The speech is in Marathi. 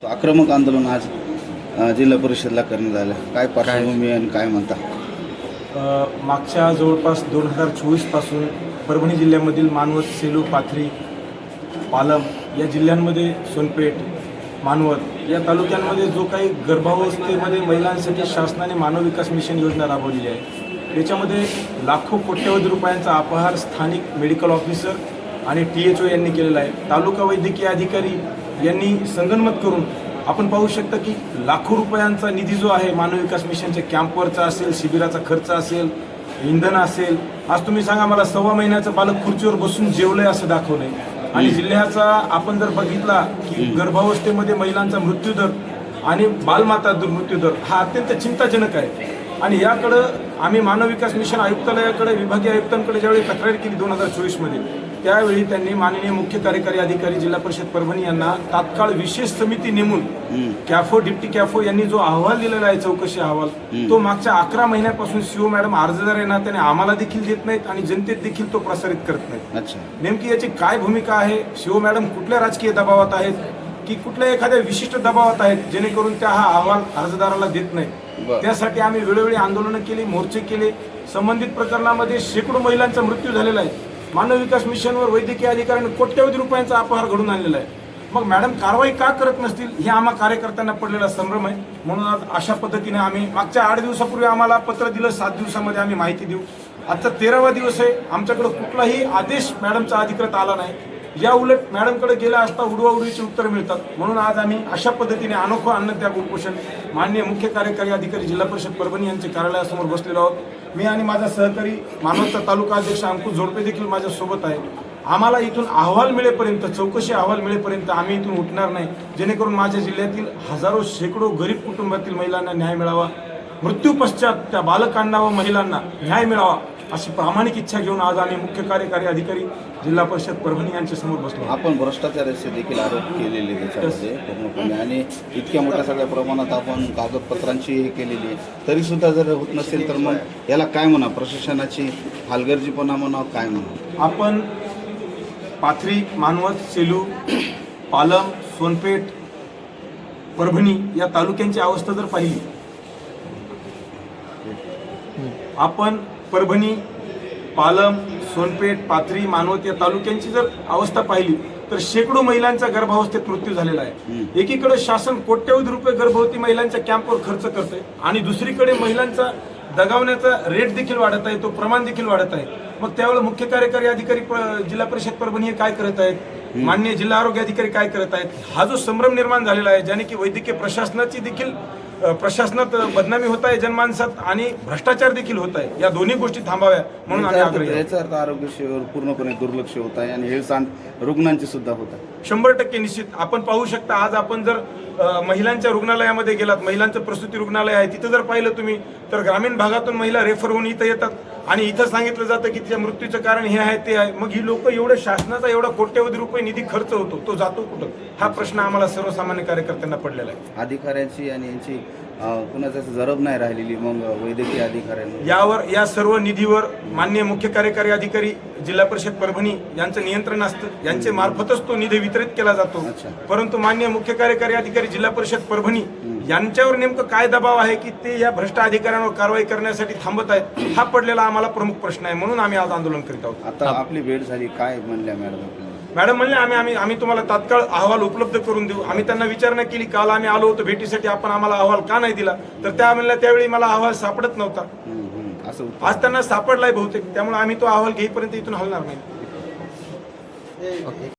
तो आक्रमक आंदोलन आज जिल्हा परिषदला करण्यात आलं. काय पार्श्वभूमी आणि काय म्हणता? मागच्या जवळपास 2024 पासून परभणी जिल्ह्यामधील मानवत, सेलू, पाथरी, पालम या जिल्ह्यांमध्ये, सोनपेठ, मानवत या तालुक्यांमध्ये जो काही गर्भावस्थेमध्ये महिलांसाठी शासनाने मानव विकास मिशन योजना राबवलेली आहे, त्याच्यामध्ये लाखो कोट्यवधी रुपयांचा अपहार स्थानिक मेडिकल ऑफिसर आणि THO यांनी केलेला आहे. तालुका वैद्यकीय अधिकारी यांनी संगनमत करून आपण पाहू शकता की लाखो रुपयांचा निधी जो आहे मानव विकास मिशनच्या कॅम्पवरचा असेल, शिबिराचा खर्च असेल, इंधन असेल. आज तुम्ही सांगा, मला 1.25 महिन्याचं बालक खुर्चीवर बसून जेवलंय असं दाखवलंय. आणि जिल्ह्याचा आपण जर बघितला की गर्भावस्थेमध्ये महिलांचा मृत्यूदर आणि बालमाता मृत्यूदर हा अत्यंत चिंताजनक आहे. आणि याकडं आम्ही मानव विकास मिशन आयुक्तालयाकडे, विभागीय आयुक्तांकडे ज्यावेळी तक्रार केली 2024 मध्ये, त्यावेळी त्यांनी माननीय मुख्य कार्यकारी अधिकारी जिल्हा परिषद परभणी यांना तात्काळ विशेष समिती नेमून कॅफो, डिप्टी कॅफो यांनी जो अहवाल दिलेला आहे, चौकशी अहवाल, तो मागच्या 11 महिन्यापासून CO मॅडम अर्जदार आहे ना, त्याने आम्हाला देखील देत नाहीत आणि जनतेत देखील तो प्रसारित करत नाहीत. नेमकी याची काय भूमिका आहे? CO मॅडम कुठल्या राजकीय दबावात आहेत की कुठल्या एखाद्या विशिष्ट दबावात आहेत जेणेकरून त्या हा अहवाल अर्जदाराला देत नाही? त्यासाठी आम्ही वेळोवेळी आंदोलनं केली, मोर्चे केले. संबंधित प्रकरणामध्ये शेकडो महिलांचा मृत्यू झालेला आहे. मानव विकास मिशनवर वैद्यकीय अधिकाऱ्यांनी कोट्यवधी रुपयांचा अपहार घडून आणलेला आहे. मग मॅडम कारवाई का करत नसतील हे आम्हा कार्यकर्त्यांना पडलेला संभ्रम आहे. म्हणून आज अशा पद्धतीने आम्ही मागच्या 8 दिवसापूर्वी आम्हाला पत्र दिलं, 7 दिवसामध्ये आम्ही माहिती देऊ. आजचा 13वा दिवस आहे, आमच्याकडे कुठलाही आदेश मॅडमचा अधिकृत आला नाही. या उलट मॅडमकडे गेला असता उडवाउडवीची उत्तर मिळतात. म्हणून आज आम्ही अशा पद्धतीने अनोखं अन्नत्याग उपोषण माननीय मुख्य कार्यकारी अधिकारी जिल्हा परिषद परभणी यांच्या कार्यालयासमोर बसलेलो आहोत. मी आणि माझा सहकारी मानवतचा तालुका अध्यक्ष अंकुश झोडपे देखील माझ्यासोबत आहे. आम्हाला इथून अहवाल मिळेपर्यंत, चौकशी अहवाल मिळेपर्यंत आम्ही इथून उठणार नाही, जेणेकरून माझ्या जिल्ह्यातील हजारो शेकडो गरीब कुटुंबातील महिलांना न्याय मिळावा, मृत्यू पश्चात त्या बालकांना व महिलांना न्याय मिळावा अशी प्रामाणिक इच्छा घेऊन आज आम्ही मुख्य कार्यकारी अधिकारी जिल्हा परिषद परभणी यांच्या समोर बसलो. आपण भ्रष्टाचाराचे देखील आरोप केलेले त्याच्यामध्ये पूर्णपणे, आणि इतक्या मोठ्या सगळ्या प्रमाणात आपण कागदपत्रांची हे केलेली आहे, तरी सुद्धा जर होत नसेल तर मग याला काय म्हणा? प्रशासनाची हलगर्जीपणा म्हणा, काय म्हणा? आपण पाथरी, मानवत, सेलू, पालम, सोनपेठ, परभणी या तालुक्यांची अवस्था जर पाहिली, आपण परभणी, पालम, सोनपेठ, पाथरी, मानवत या तालुक्यांची जर अवस्था पाहिली तर शेकडो महिलांचा गर्भावस्थेत मृत्यू झालेला आहे. एकीकडे शासन कोट्यवधी रुपये गर्भवती महिलांच्या कॅम्पवर खर्च करते आणि दुसरीकडे महिलांचा दगावण्याचा रेट देखील वाढत आहे, तो प्रमाण देखील वाढत आहे. मग त्यावेळेला मुख्य कार्यकारी अधिकारी जिल्हा परिषद परभणी हे काय करत आहेत, माननीय जिल्हा आरोग्य अधिकारी काय करत आहेत? हा जो संभ्रम निर्माण झालेला आहे, ज्याने की वैद्यकीय प्रशासनाची देखील प्रशासनात बदनामी होत आहे जनमानसात आणि भ्रष्टाचार देखील होत आहे. या दोन्ही गोष्टी थांबाव्या म्हणून आम्ही आग्रही आहोत. याचा अर्थ आरोग्य सेवेवर पूर्णपणे दुर्लक्ष होत आहे आणि हेळसांड रुग्णांची सुद्धा होत आहे. 100% निश्चित. आपण पाहू शकता, आज आपण जर महिलांच्या रुग्णालयामध्ये गेलात, महिलांचं प्रसूती रुग्णालय आहे, तिथं जर पाहिलं तुम्ही तर ग्रामीण भागातून महिला रेफर होऊन इथं येतात आणि इथं सांगितलं जातं की तिच्या मृत्यूचं कारण हे आहे, ते आहे. मग ही लोक एवढं शासनाचा एवढा कोट्यवधी रुपये निधी खर्च होतो, तो जातो कुठं? हा प्रश्न आम्हाला सर्वसामान्य कार्यकर्त्यांना पडलेला आहे. अधिकाऱ्यांची आणि यांची कुणाचं जरब नाही राहिलेली मग वैद्यकीय अधिकाऱ्यांनी यावर, या सर्व निधीवर माननीय मुख्य कार्यकारी अधिकारी जिल्हा परिषद परभणी यांचं नियंत्रण असतं. यांचे मार्फतच तो निधी वितरित केला जातो. परंतु माननीय मुख्य कार्यकारी अधिकारी जिल्हा परिषद परभणी यांच्यावर नेमकं काय दबाव आहे की ते या भ्रष्ट अधिकाऱ्यांवर कारवाई करण्यासाठी थांबत आहेत? हा पडलेला आम्हाला प्रमुख प्रश्न आहे. म्हणून आम्ही आज आंदोलन करीत आहोत. आता आपली भेट झाली, काय म्हणल्या मॅडम? मॅडम म्हणले आम्ही तुम्हाला तात्काळ अहवाल उपलब्ध करून देऊ. आम्ही त्यांना विचारणा केली, काल आम्ही आलो होतो भेटीसाठी, आपण आम्हाला अहवाल का नाही दिला? तर त्या म्हणल्या त्यावेळी मला अहवाल सापडत नव्हता. आज त्यांना सापडलाय बहुतेक, त्यामुळे आम्ही तो अहवाल घेईपर्यंत इथून हलणार नाही.